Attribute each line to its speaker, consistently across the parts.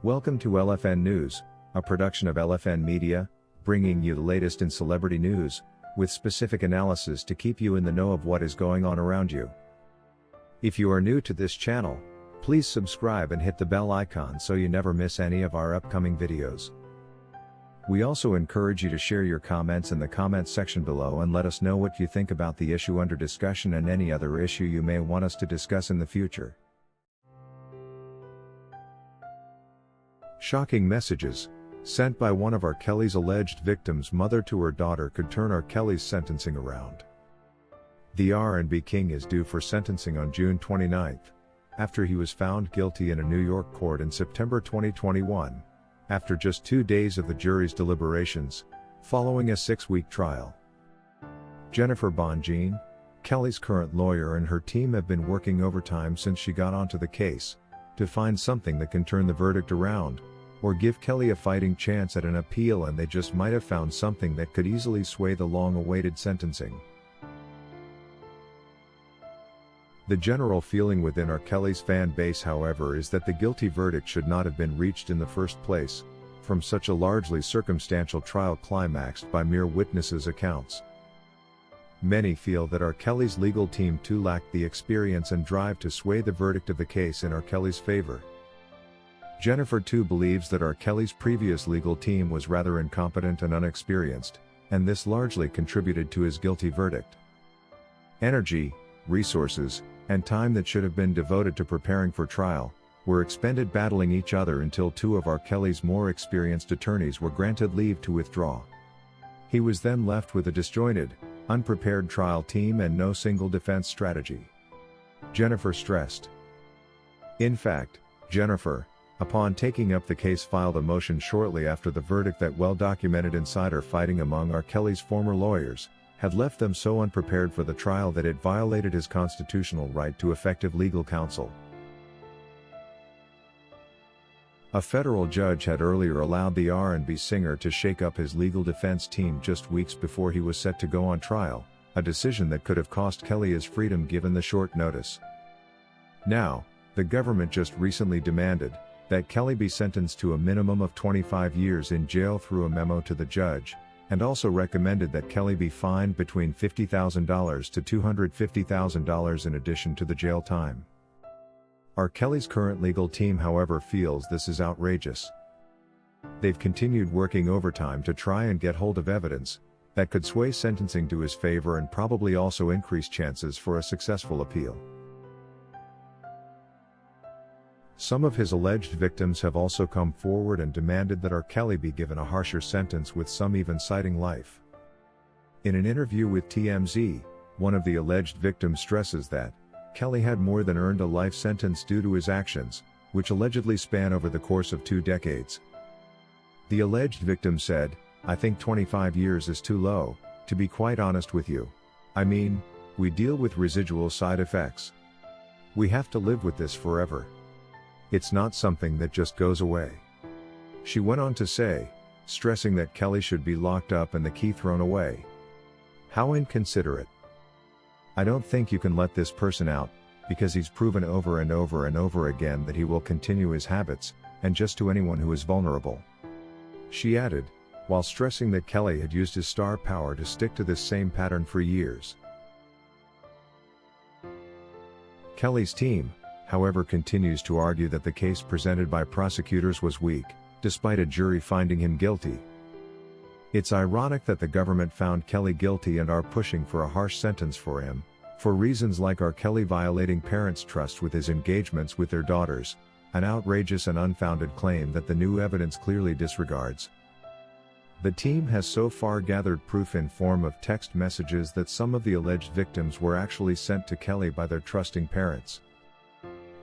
Speaker 1: Welcome to LFN News, a production of LFN Media, bringing you the latest in celebrity news, with specific analysis to keep you in the know of what is going on around you. If you are new to this channel, please subscribe and hit the bell icon so you never miss any of our upcoming videos. We also encourage you to share your comments in the comments section below and let us know what you think about the issue under discussion and any other issue you may want us to discuss in the future. Shocking messages sent by one of R. Kelly's alleged victims' mother to her daughter could turn R. Kelly's sentencing around. The R&B king is due for sentencing on June 29, after he was found guilty in a New York court in September 2021, after just 2 days of the jury's deliberations, following a 6-week trial. Jennifer Bonjean, Kelly's current lawyer, and her team have been working overtime since she got onto the case, to find something that can turn the verdict around, or give Kelly a fighting chance at an appeal, and they just might have found something that could easily sway the long-awaited sentencing. The general feeling within R. Kelly's fan base, however, is that the guilty verdict should not have been reached in the first place, from such a largely circumstantial trial climaxed by mere witnesses' accounts. Many feel that R. Kelly's legal team too lacked the experience and drive to sway the verdict of the case in R. Kelly's favor. Jennifer too believes that R. Kelly's previous legal team was rather incompetent and unexperienced, and this largely contributed to his guilty verdict. Energy, resources, and time that should have been devoted to preparing for trial, were expended battling each other until 2 of R. Kelly's more experienced attorneys were granted leave to withdraw. He was then left with a disjointed, unprepared trial team and no single defense strategy. Jennifer stressed. In fact, Jennifer, upon taking up the case, filed a motion shortly after the verdict that well-documented insider fighting among R. Kelly's former lawyers had left them so unprepared for the trial that it violated his constitutional right to effective legal counsel. A federal judge had earlier allowed the R&B singer to shake up his legal defense team just weeks before he was set to go on trial, a decision that could have cost Kelly his freedom given the short notice. Now, the government just recently demanded that Kelly be sentenced to a minimum of 25 years in jail through a memo to the judge, and also recommended that Kelly be fined between $50,000 to $250,000 in addition to the jail time. R. Kelly's current legal team, however, feels this is outrageous. They've continued working overtime to try and get hold of evidence that could sway sentencing to his favor and probably also increase chances for a successful appeal. Some of his alleged victims have also come forward and demanded that R. Kelly be given a harsher sentence, with some even citing life. In an interview with TMZ, one of the alleged victims stresses that Kelly had more than earned a life sentence due to his actions, which allegedly span over the course of 2 decades. The alleged victim said, "I think 25 years is too low, to be quite honest with you. I mean, we deal with residual side effects. We have to live with this forever. It's not something that just goes away." She went on to say, stressing that Kelly should be locked up and the key thrown away. "How inconsiderate. I don't think you can let this person out, because he's proven over and over and over again that he will continue his habits, and just to anyone who is vulnerable." She added, while stressing that Kelly had used his star power to stick to this same pattern for years. Kelly's team, however, continues to argue that the case presented by prosecutors was weak, despite a jury finding him guilty. It's ironic that the government found Kelly guilty and are pushing for a harsh sentence for him, for reasons like R. Kelly violating parents' trust with his engagements with their daughters, an outrageous and unfounded claim that the new evidence clearly disregards. The team has so far gathered proof in form of text messages that some of the alleged victims were actually sent to Kelly by their trusting parents.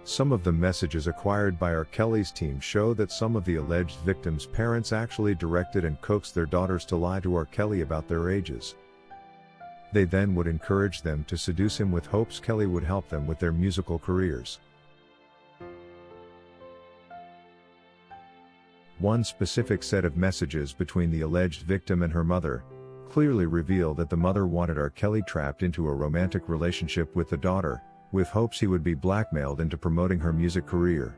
Speaker 1: Some of the messages acquired by R. Kelly's team show that some of the alleged victims' parents actually directed and coaxed their daughters to lie to R. Kelly about their ages. They then would encourage them to seduce him with hopes Kelly would help them with their musical careers. One specific set of messages between the alleged victim and her mother clearly reveal that the mother wanted R. Kelly trapped into a romantic relationship with the daughter, with hopes he would be blackmailed into promoting her music career.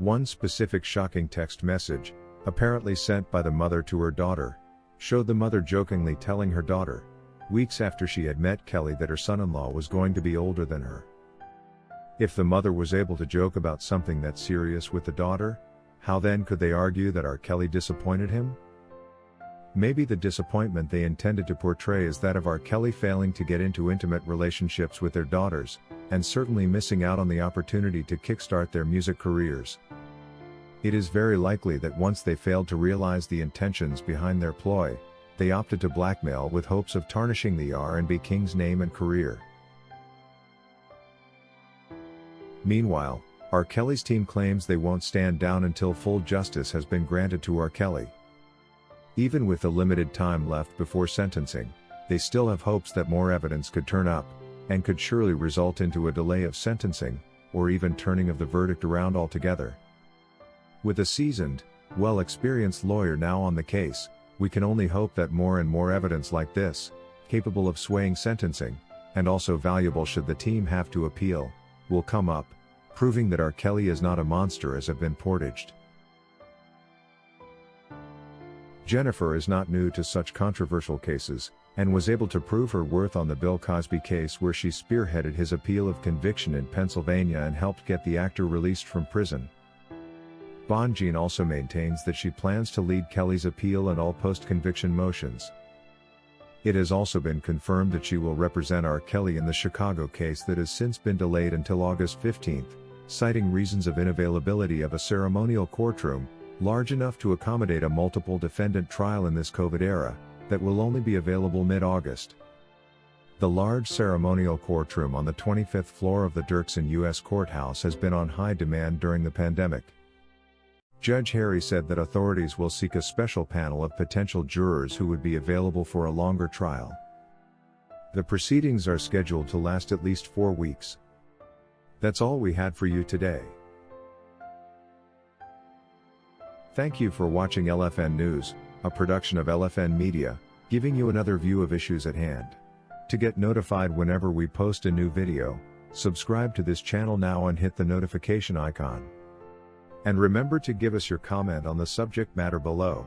Speaker 1: One specific shocking text message, apparently sent by the mother to her daughter, showed the mother jokingly telling her daughter, weeks after she had met Kelly, that her son-in-law was going to be older than her. If the mother was able to joke about something that serious with the daughter, how then could they argue that R. Kelly disappointed him? Maybe the disappointment they intended to portray is that of R. Kelly failing to get into intimate relationships with their daughters, and certainly missing out on the opportunity to kickstart their music careers. It is very likely that once they failed to realize the intentions behind their ploy, they opted to blackmail with hopes of tarnishing the R&B king's name and career. Meanwhile, R. Kelly's team claims they won't stand down until full justice has been granted to R. Kelly. Even with the limited time left before sentencing, they still have hopes that more evidence could turn up, and could surely result into a delay of sentencing, or even turning of the verdict around altogether. With a seasoned, well-experienced lawyer now on the case, we can only hope that more and more evidence like this, capable of swaying sentencing, and also valuable should the team have to appeal, will come up, proving that R. Kelly is not a monster as have been portrayed. Jennifer is not new to such controversial cases, and was able to prove her worth on the Bill Cosby case, where she spearheaded his appeal of conviction in Pennsylvania and helped get the actor released from prison. Bonjean also maintains that she plans to lead Kelly's appeal and all post-conviction motions. It has also been confirmed that she will represent R. Kelly in the Chicago case that has since been delayed until August 15, citing reasons of unavailability of a ceremonial courtroom, large enough to accommodate a multiple defendant trial in this COVID era, that will only be available mid-August. The large ceremonial courtroom on the 25th floor of the Dirksen U.S. Courthouse has been on high demand during the pandemic. Judge Harry said that authorities will seek a special panel of potential jurors who would be available for a longer trial. The proceedings are scheduled to last at least 4 weeks. That's all we had for you today. Thank you for watching LFN News, a production of LFN Media, giving you another view of issues at hand. To get notified whenever we post a new video, subscribe to this channel now and hit the notification icon. And remember to give us your comment on the subject matter below.